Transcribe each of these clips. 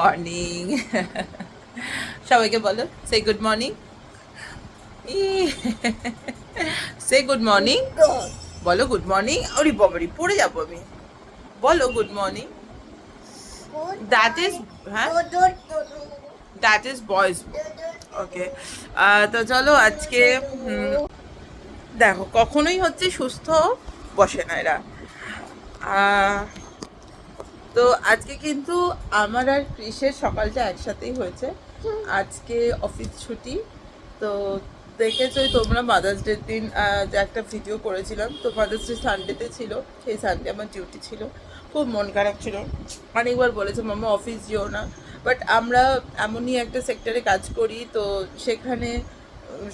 Morning. সবাইকে বলো, সে good morning. সে good morning, বলো গুড মর্নিং। ওরে বাবারি, পড়ে যাবো আমি। বলো গুড মর্নিং। দ্যাট ইজ, হ্যাঁ, দ্যাট ইজ বয়েজ। ওকে, তো চলো আজকে দেখো কখনোই হচ্ছে সুস্থ বসে না এরা। আহ, তো আজকে কিন্তু আমার আর ক্রিসের সকালটা একসাথেই হয়েছে। আজকে অফিস ছুটি। তো দেখেছোই তোমরা মাদার্স ডের দিন যে একটা ভিডিও করেছিলাম, তো মাদার্স ডে সানডেতে ছিল। সেই সানডে আমার ডিউটি ছিল, খুব মন খারাপ ছিল। অনেকবার বলেছে মাম্মা অফিস যেও না, বাট আমরা এমনই একটা সেক্টরে কাজ করি, তো সেখানে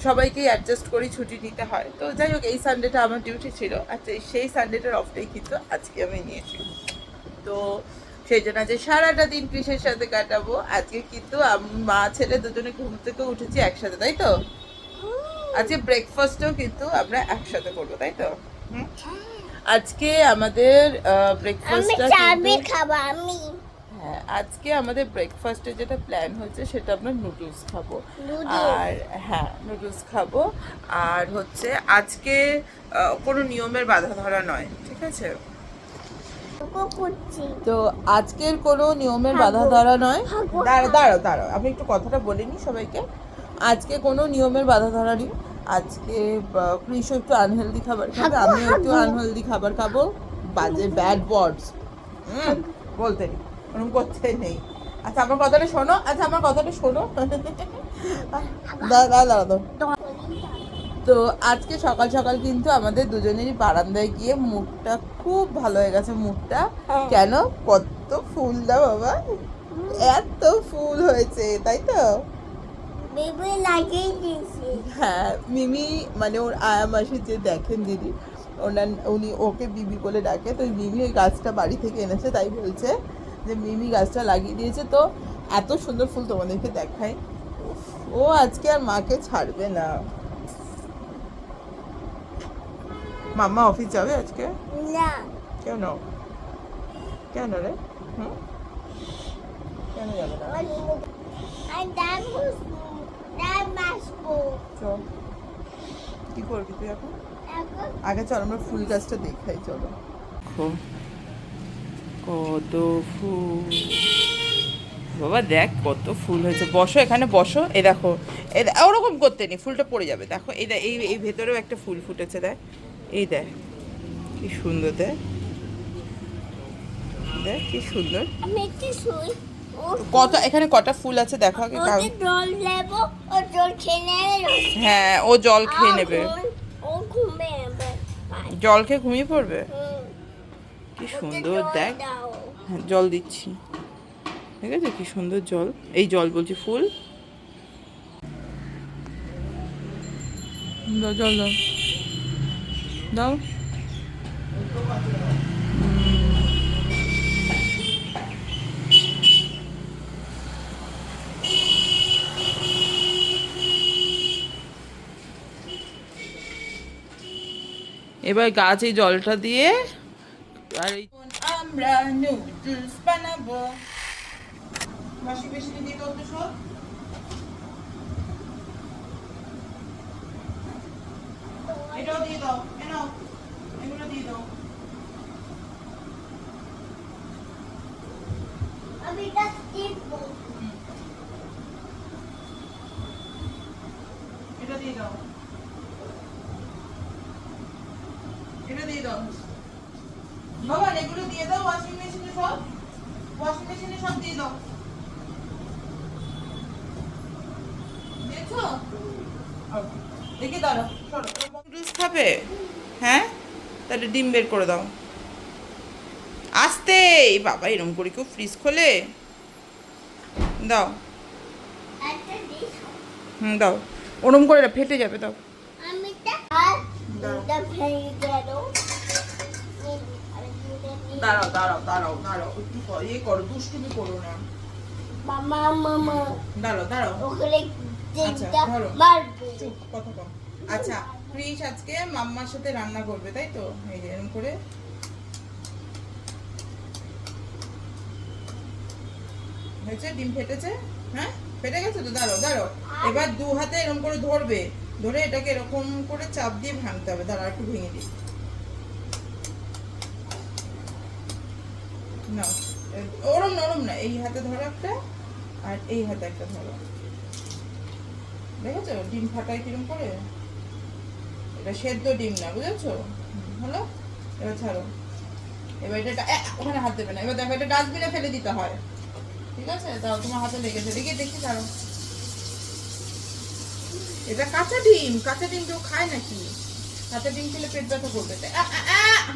সবাইকেই অ্যাডজাস্ট করি ছুটি নিতে হয়। তো যাই হোক, এই সানডেটা আমার ডিউটি ছিল। আচ্ছা, সেই সানডেটার অফটাই কিন্তু আজকে আমি নিয়েছি। তো সেই জন্য আজকে সারাটা দিন কৃষের সাথে কাটাবো। আজকে কিন্তু মা ছেলে দুজনে ঘুম থেকে উঠেছি একসাথে, তাই তো? আজকে ব্রেকফাস্টও কিন্তু আমরা একসাথে করবো, তাই তো? আজকে আমাদের ব্রেকফাস্টটা হ্যাঁ, আজকে আমাদের ব্রেকফাস্টে যেটা প্ল্যান হচ্ছে সেটা আমরা নুডলস খাবো। আর হ্যাঁ, নুডলস খাবো। আর হচ্ছে আজকে কোনো নিয়মের বাধা ধরা নয়, ঠিক আছে? তো আজকের কোনো নিয়মের বাধা ধরা নয়। দাঁড়াও দাঁড়াও, আমি একটু কথাটা বলিনি সবাইকে। আজকে কোনো নিয়মের বাধা ধরা নেই। আজকে কৃষ একটু আনহেলদি খাবার খাবে, আমিও একটু আনহেলদি খাবার খাবো। বাজে ব্যাড ওয়ার্ডস বলতে নেই, ওরকম করতে নেই। আচ্ছা আমার কথাটা শোনো, দাঁড়াও। তো আজকে সকাল সকাল কিন্তু আমাদের দুজনেরই বারান্দায় গিয়ে মুডটা খুব ভালো হয়ে গেছে। মুডটা কেন, কত ফুল দাও বাবা, এত ফুল হয়েছে, তাই তো? হ্যাঁ, মিমি মানে ওর আয়া মাসি যে দেখেন দিদি, উনি ওকে বিবি বলে ডাকে। তো মিমি ওই গাছটা বাড়ি থেকে এনেছে, তাই বলছে যে মিমি গাছটা লাগিয়ে দিয়েছে। তো এত সুন্দর ফুল তোমাদেরকে দেখাই। ও আজকে আর মাকে ছাড়বে না। মাম্মা অফিস যাবে আজকে? না। কেন? কেন রে? হুম, কেন যাবে না? চল, কি করবি তুই এখন? আগে চল আমরা ফুল গাছটা দেখাই, চলো। কত ফুল বাবা, দেখ কত ফুল হয়েছে। বসো এখানে, বসো। এই দেখো, ওরকম করতে নেই, ফুলটা পড়ে যাবে। দেখো এই এই এই ভেতরেও একটা ফুল ফুটেছে, দেখ। এই দেখ কি সুন্দর, দেখ দেখ কি সুন্দর। কত এখানে কটা ফুল আছে দেখো আগে। হ্যাঁ, ও জল খেয়ে নেবে। জল খেয়ে ঘুমিয়ে পড়বে। কি সুন্দর দেখ। হ্যাঁ, জল দিচ্ছি, ঠিক আছে? কি সুন্দর জল, এই জল বলছি, ফুল দাও, জল দাও, দাও। এবার গাছ এই জলটা দিয়ে, আর আমরা নুডলস বানাবো। ওয়াশিং মেশিনে দিয়ে দাও তো সব। এটাও দিয়ে দাও, কেন? এগুলো দিয়ে দাও। এটা দিয়ে দাও, এটা দিয়ে দাও বাবা, এগুলো দিয়ে দাও ওয়াশিং মেশিনে সব। ওয়াশিং মেশিনে সব দিয়ে দাও। দিয়েছো? দেখি দাঁড়াও, সরো। নুডলস খাবে? হ্যাঁ, তাহলে ডিম বের করে দাও। আস্তে, বাবা এরকম করে কেউ ফ্রিজ খোলে? দাও। দাও, ওরম করে না, ফেটে যাবে। দাও। দাঁড়াও, একটু ইয়ে করো, দুষ্টুমি করো না। দাঁড়াও। আচ্ছা ধরো, চুপ, কথা কম। আচ্ছা, ক্রিস আজকে মাম্মার সাথে রান্না করবে, তাই তো? এই যে এরকম করে হয়েছে? ডিম ফেটেছে? হ্যাঁ ফেটে গেছে তো? দাঁড়াও দাঁড়াও, এবার দু হাতে এরকম করে ধরবে, ধরে এটাকে এরকম করে চাপ দিয়ে ভাঙতে হবে। দাঁড়াও একটু ভেঙে দিই। না ওরম নরম না, এই হাতে ধরো একটা, আর এই হাতে একটা ধরো। দেখেছো ডিম ফাটায় কিরম করে? এটা সেদ্ধ ডিম না, বুঝেছো? হলো, এবার ছাড়ো। এবার এটা ওখানে হাত দেবে না। এবার দেখো এটা ডাস্টবিনে ফেলে দিতে হয়, ঠিক আছে? তাও তোমার হাতে লেগেছে, দেখি দেখি ছাড়ো। এটা কাঁচা ডিম, কাঁচা ডিম কেউ খায় নাকি? কাঁচা ডিম খেলে পেট ব্যথা করবে।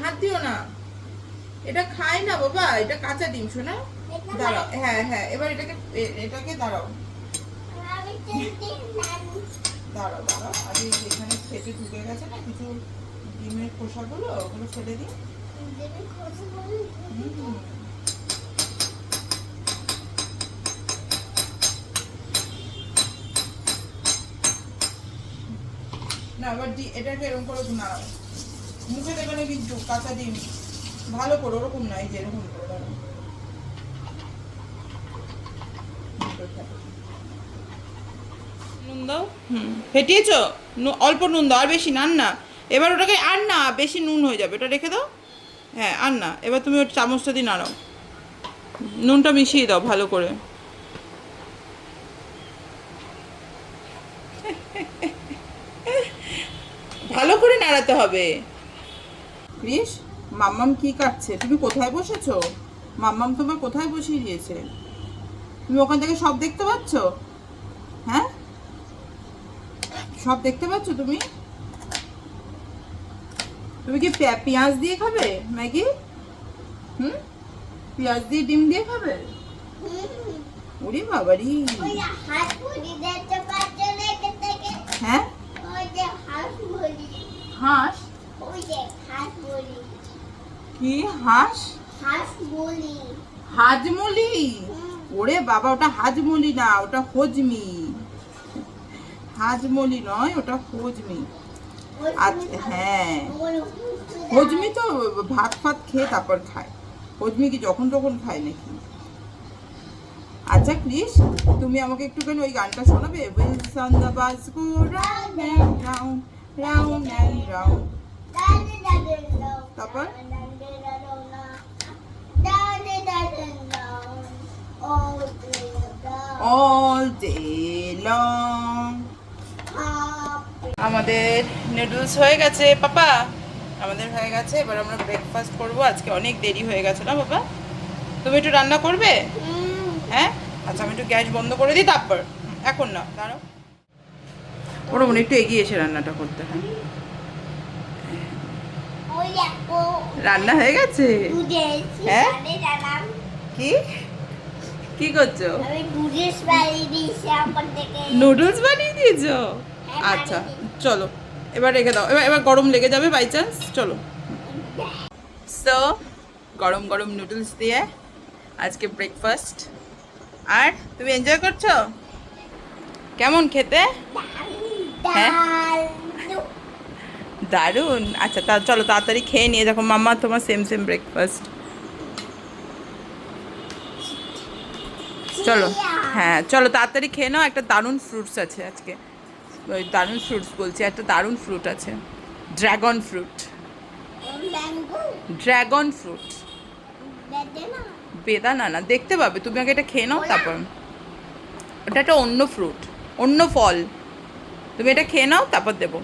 হাত দিও না, এটা খায় না বাবা, এটা কাঁচা ডিম। শোনা, দাঁড়াও, হ্যাঁ হ্যাঁ, এবার এটাকে দাঁড়াও দাঁড়াও দাঁড়াও, আগে এখানে ফেটে ঢুকে গেছে না কিছু ডিমের খোসাগুলো, ওগুলো ফেলে দিই। না এবার এটাকে এরকম করে নাড়াও, মুখে দেবে না কিন্তু কাঁচা ডিম, ভালো করে ওরকম না, এই যে এরকম করে দাঁড়াও। নুন দাও, ফেটিয়েছো? অল্প নুন দাও, আর বেশি না, আর না। এবার ওটাকে আর না, বেশি নুন হয়ে যাবে, ওটা রেখে দাও। হ্যাঁ আর না, এবার তুমি ওটা চামচটা দিয়ে নাড়াও, নুনটা মিশিয়ে দাও ভালো করে। ভালো করে নাড়াতে হবে। ক্রিস, মাম্মাম কি কাটছে? তুমি কোথায় বসেছো? মাম্মাম তোমার কোথায় বসিয়ে দিয়েছে? তুমি ওখান থেকে সব দেখতে পাচ্ছ? হ্যাঁ সব দেখতে পাচ্ছ তুমি? তুমি কি পেঁয়াজ দিয়ে খাবে ম্যাগি? পেঁয়াজ দিয়ে ডিম দিয়ে খাবে? ওরে বাবারি, হ্যাঁ হাঁস? কি হাঁস? হাজমলি? ওরে বাবা, ওটা হাজমলি না, ওটা হজমি। হাজমলি নয়, ওটা হজমি। আচ্ছা হ্যাঁ, হজমি তো ভাত ফাত খেয়ে তারপর খায়, হজমি কি যখন তখন খায় নাকি? আচ্ছা ক্রিস, তুমি আমাকে একটুখানি ওই গানটা শোনাবে? Wheels on the bus go round and round, round and round। তারপর all day long। আমাদের নুডলস হয়ে গেছে পাপা, আমাদের হয়ে গেছে। এবার আমরা ব্রেকফাস্ট করব, আজকে অনেক দেরি হয়ে গেছে না বাবা? তুমি একটু রান্না করবে? হ্যাঁ আচ্ছা, আমি একটু গ্যাস বন্ধ করে দিই তারপর। এখন না, দাঁড়াও, ওরা মনে একটু এগিয়ে এসে রান্নাটা করতে হয়। রান্না হয়ে গেছে? হ্যাঁ কি কি করছো? নুডলস বানিয়ে দিয়েছো? আচ্ছা চলো, এবার রেখে দাও, এবার গরম লেগে যাবে বাই চান্স। চলো, সো গরম গরম নুডলস দিয়ে আজকে ব্রেকফাস্ট। আর তুমি এনজয় করছো? কেমন খেতে? হ্যাঁ দারুণ। আচ্ছা তা চলো তাড়াতাড়ি খেয়ে নিয়ে, দেখো মাম্মা তোমার সেম সেম ব্রেকফাস্ট। চলো হ্যাঁ চলো তাড়াতাড়ি খেয়ে নাও। একটা দারুণ ফ্রুটস আছে আজকে, ওই দারুণ ফ্রুটস বলছি, একটা দারুণ ফ্রুট আছে, ড্রাগন ফ্রুট। ড্রাগন ফ্রুট, বেদানা না, দেখতে পাবে, তুমি আগে এটা খেয়ে নাও তারপর। ওটা একটা অন্য ফ্রুট, অন্য ফল, তুমি এটা খেয়ে নাও তারপর দেবো।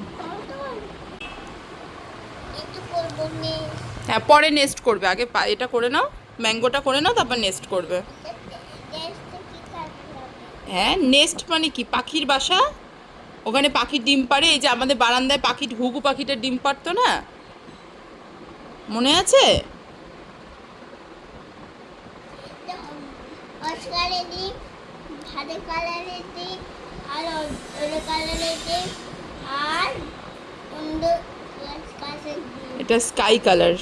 হ্যাঁ পরে নেক্সট করবে, আগে এটা করে নাও, ম্যাঙ্গোটা করে নাও তারপর নেক্সট করবে। হ্যাঁ নেস্ট মানে কি? পাখির বাসা, ওখানে পাখির ডিম পাড়ে। এই যে আমাদের বারান্দায় পাখি, ঘুঘু পাখিটার ডিম পাড়তো না, মনে আছে? এটা স্কাই কালার।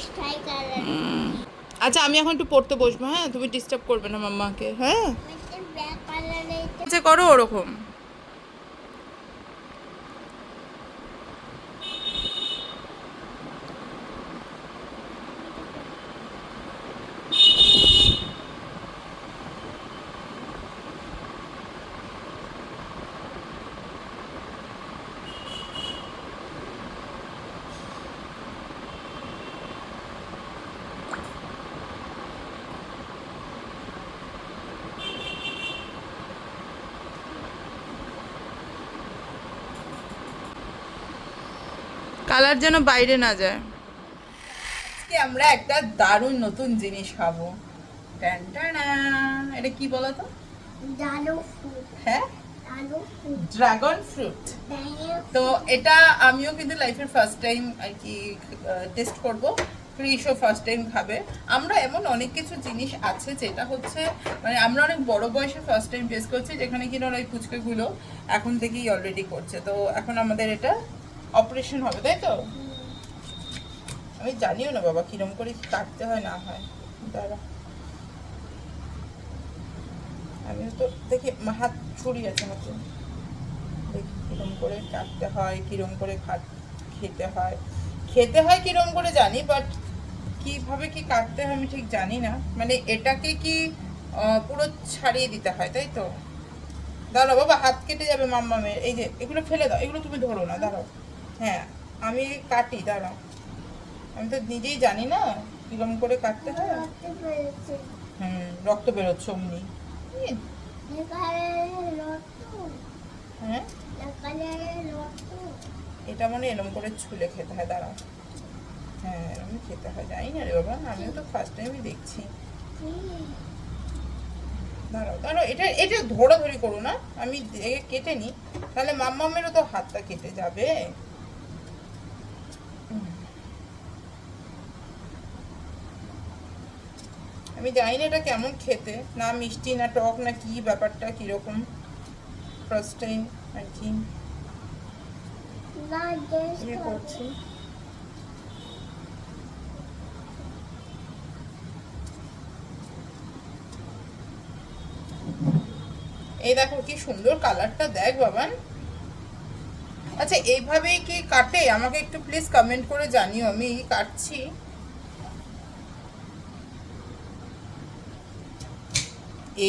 আচ্ছা আমি এখন একটু পড়তে বসবো, হ্যাঁ তুমি ডিস্টার্ব করবে না মাম্মাকে। হ্যাঁ আচ্ছা করো ওরকম। কালার যেন বাইরে না যায়। আজকে আমরা একটা দারুণ নতুন জিনিস খাবো। এটা কি বলো তো? হ্যাঁ, ড্রাগন ফ্রুট। তো এটা আমিও কিন্তু লাইফের ফার্স্ট টাইম আর কি টেস্ট করব। ক্রিশও ফার্স্ট টাইম খাবে। আমরা এমন অনেক কিছু জিনিস আছে যেটা হচ্ছে মানে আমরা অনেক বড় বয়সে ফার্স্ট টাইম টেস্ট করছি, যেখানে কিনা ওই ফুচকাগুলো এখন থেকেই অলরেডি করছে। তো এখন আমাদের এটা অপারেশন হবে, তাই তো? আমি জানিও না বাবা কিরম করে কাটতে হয় না হয়। দাঁড়া, আমিও তো দেখি হাত ছুরি আছে হাতে, দেখি কিরম করে কাটতে হয়, কিরম করে খেতে হয়। খেতে হয় কিরম করে জানি, বাট কিভাবে কি কাটতে হয় আমি ঠিক জানি না। মানে এটাকে কি পুরো ছাড়িয়ে দিতে হয়, তাই তো? দাঁড়াও বাবা, হাত কেটে যাবে মাম্মামের। এই যে এগুলো ফেলে দাও, এগুলো তুমি ধরো না, দাঁড়াও। হ্যাঁ, আমি কাটি, দাঁড়াও। আমি তো নিজেই জানি না কিরম করে কাটতে হয়। রক্ত বেরোচ্ছে অমনি। হ্যাঁ, এটা মনে এরম করে ছুলে খেতে হয়, দাঁড়াও। হ্যাঁ, এরম খেতে হয়, জানি না রে বাবা, আমিও তো ফার্স্ট টাইমই দেখছি। দাঁড়াও দাঁড়াও, এটা এটা ধরাধরি করো না, আমি কেটে নিই, তাহলে মাম্মামেরও তো হাতটা কেটে যাবে। আমি জানি না এটা কেমন খেতে, না মিষ্টি না টক না কি ব্যাপারটা কিরকম, ফার্স্ট টাইম আর কি করছি। এই দেখো কি সুন্দর কালারটা, দেখ বাবান। আচ্ছা, এইভাবেই কি কাটে? আমাকে একটু প্লিজ কমেন্ট করে জানিও, আমি কাটছি।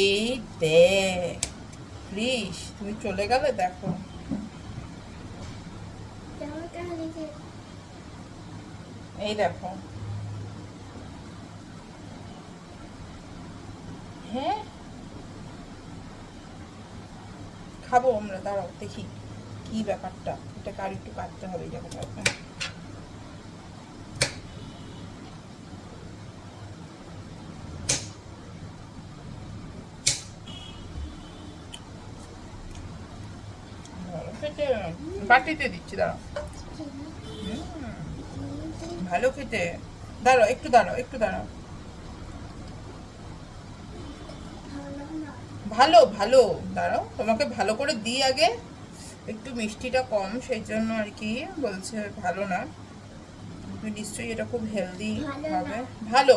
এই দেখ প্লিজ, তুমি চলে গেলে, দেখো এই দেখো। হ্যাঁ, খাবো আমরা, দাঁড়াও দেখি কি ব্যাপারটা। এটাকে আর একটু কাটতে হবে এই জায়গাটা। বাটিতে দিচ্ছি, দাঁড়াও। ভালো খেতে, দাঁড়াও একটু, দাঁড়াও একটু, দাঁড়াও। ভালো ভালো, দাঁড়াও তোমাকে ভালো করে দিই আগে। একটু মিষ্টিটা কম, সেই জন্য আর কি বলছে ভালো না। তুমি নিশ্চয়ই এটা খুব হেলদি হবে। ভালো,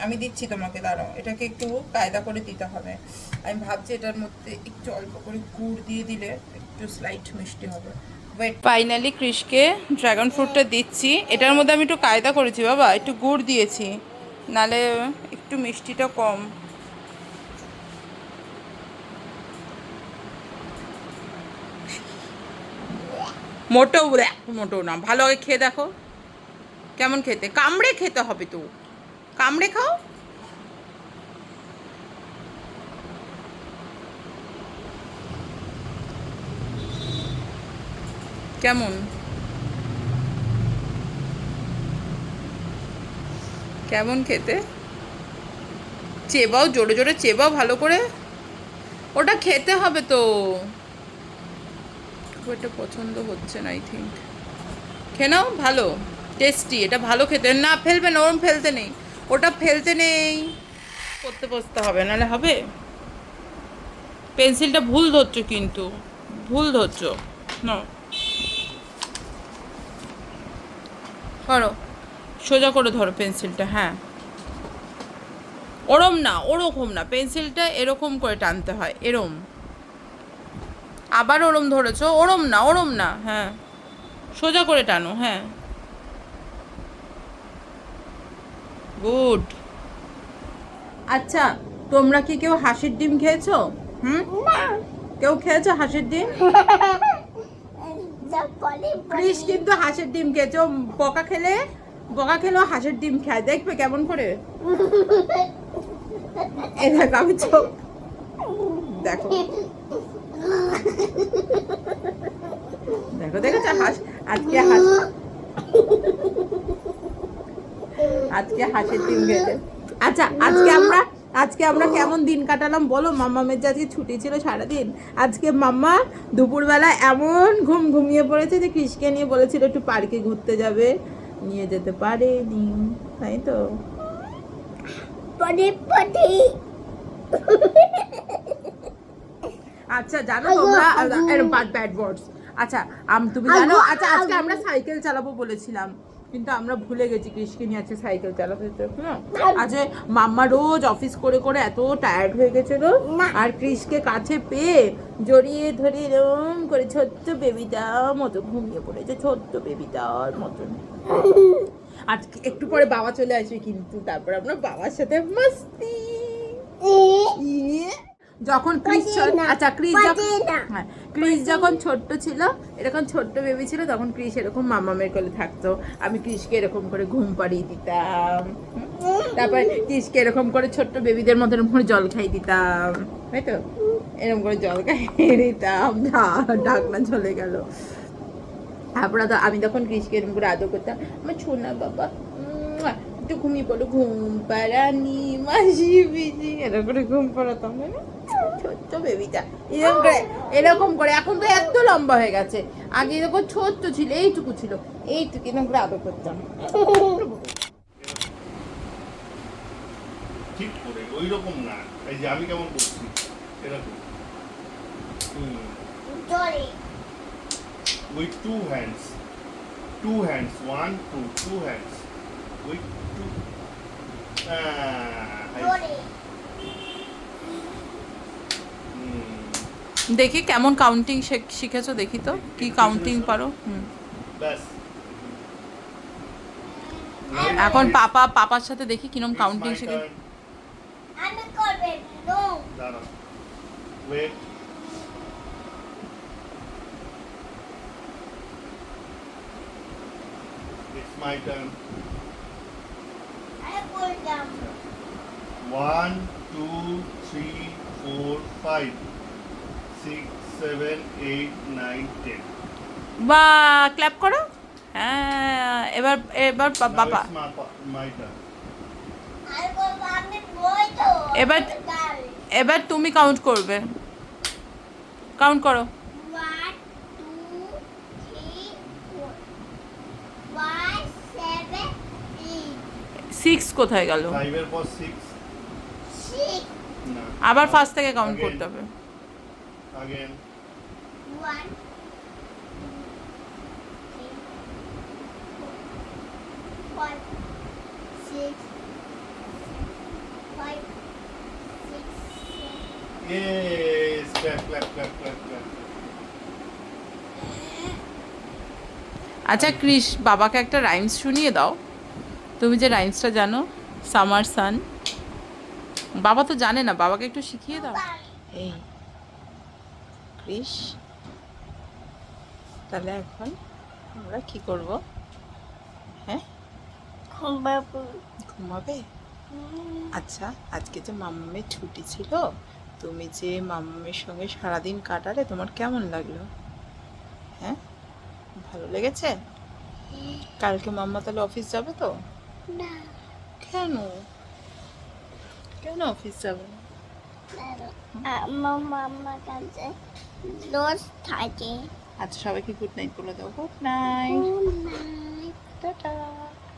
আমি দিচ্ছি তোমাকে, দাঁড়াও। এটাকে একটু কায়দা করে দিতে হবে। আমি ভাবছি এটার মধ্যে একটু অল্প করে গুড় দিয়ে দিলে একটু স্লাইট মিষ্টি হবে। ফাইনালি ক্রিশকে ড্রাগন ফ্রুটটা দিচ্ছি। এটার মধ্যে আমি একটু কায়দা করেছি বাবা, একটু গুড় দিয়েছি, নালে একটু মিষ্টিটা কম। মোটেও মোটেও না, ভালো আগে খেয়ে দেখো কেমন খেতে। কামড়ে খেতে হবে তো, কামড়ে খাও। কেমন কেমন খেতে? চেবাও, জোরে জোরে চেবাও ভালো করে, ওটা খেতে হবে তো। ওটা পছন্দ হচ্ছে না আই থিঙ্ক। খেয়ে নাও, ভালো টেস্টি, এটা ভালো খেতে। না ফেলবে না, ওরম ফেলতে নেই, ওটা ফেলতে নেই, করতে বসতে হবে, নাহলে হবে। পেন্সিলটা ভুল ধরছো, কিন্তু ভুল ধরছো না, করো সোজা করে ধরো পেন্সিলটা। হ্যাঁ, ওরম না, ওরকম না, পেন্সিলটা এরকম করে টানতে হয়, এরম। আবার ওরম ধরেছো, ওরম না, ওরম না, হ্যাঁ সোজা করে টানো, হ্যাঁ গুড। আচ্ছা, তোমরা কি কেউ হাঁসের ডিম খেয়েছো? কেউ খেয়েছো হাঁসের ডিম? ক্রিস কিন্তু হাঁসের ডিম খেয়েছো। বকা খেলেও হাঁসের ডিম খায়, দেখবে কেমন করে। এই দেখো, আমি চোখ দেখো, দেখো দেখেছো, আজকে হাসির দিন গেছে। আচ্ছা আজকে আমরা কেমন দিন কাটালাম বলো? মাম্মামের যে আজকে ছুটি ছিল সারাদিন, আজকে মাম্মা দুপুরবেলা এমন ঘুমিয়ে পড়েছে যে কৃষকে নিয়ে বলেছিল একটু পার্কে ঘুরতে যাবে, নিয়ে যেতে পারেনি, তাই তো? আচ্ছা জানো তোমরা ব্যাড ওয়ার্ডস। আচ্ছা তুমি জানো, আচ্ছা আজকে আমরা সাইকেল চালাবো বলেছিলাম, কিন্তু আমরা ভুলে গেছি কৃষকে নিয়ে আছে সাইকেল চালাতে। আজকে মাম্মা রোজ অফিস করে করে এত টায়ার্ড হয়ে গেছিল, আর কৃষকে কাছে পেয়ে জড়িয়ে ধরে এরম করে ছোট্ট বেবিটার মতো ঘুমিয়ে পড়েছে, ছোট্ট বেবিটার মতন। আজকে একটু পরে বাবা চলে আসবে, কিন্তু তারপর আমরা বাবার সাথে মাস্তি। যখন ক্রিস যখন ছোট্ট ছিল, এরকম ছোট্ট বেবি ছিল, তখন ক্রিস এরকম মামামের কোলে থাকতো, আমি ক্রিসকে এরকম করে ঘুম পাড়িয়ে দিতাম, তারপর ক্রিসকে এরকম করে ছোট্ট বেবিদের মতো এরকম করে জল খাই দিতাম, তাই তো? এরকম করে জল খাইয়ে দিতাম, ঢাকনা চলে গেল। তারপরে তো আমি তখন ক্রিসকে এরকম করে আদর করতাম, আমার ছোনা বাবা একটু ঘুমিয়ে পড়ো, ঘুম পাড়ানি মাসি বিজি, এরকম করে ঘুম পাড়াতাম, মানে ছোট্ট বেবিটা এরকম করে। এখন তো এত লম্বা হয়ে গেছে, আগে এরকম ছোট্ট ছিল, এইটুকু ছিল, এইটুকু এরকম করে আদর করতাম। ঠিক করে ওই রকম না, এই যে আমি কেমন করছি এরকম, with two hands, 1 2 2 hands with two দেখি কেমন কাউন্টিং শিখেছো, দেখি তো কি কাউন্টিং পারো। ব্যাস এখন পাপার সাথে দেখি কিরম কাউন্টিং শিখে। আমি করবে নো দাঁড়া wait it's my turn. I করলাম 1 2 3 4 5 6 7 8 9 10 বা ক্ল্যাপ করো। হ্যাঁ, এবার বাবা my turn. আর করব আমি বই তো এবার তুমি কাউন্ট করবে, কাউন্ট করো। 1 2 3 4 5 7 8 6 কোথায় গেল? 5 এর পর 6 6 না আবার ফার্স্ট থেকে কাউন্ট করতে হবে। again 1 5 6 5 6 yes clap clap. আচ্ছা ক্রিস, বাবাকে একটা রাইমস শুনিয়ে দাও। তুমি যে রাইমসটা জানো, সামার সান। বাবা তো জানে না, বাবাকে একটু শিখিয়ে দাও। এই ক্রিস, তাহলে এখন আমরা কি করব? হ্যাঁ, ঘুমাবে? আচ্ছা, আজকে যে মাম্মামের ছুটি ছিল, তুমি যে মাম্মামের সঙ্গে সারাদিন কাটালে, তোমার কেমন লাগলো? হ্যাঁ, ভালো লেগেছে? কালকে মাম্মা তাহলে অফিস যাবে তো? না কেন কেন অফিস যাবে? আমার মামার কাছে রোজ থাকে। আচ্ছা, সবাইকে গুড নাইট বলে দাও। Good night, good night, tata.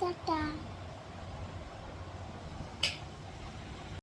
Tata.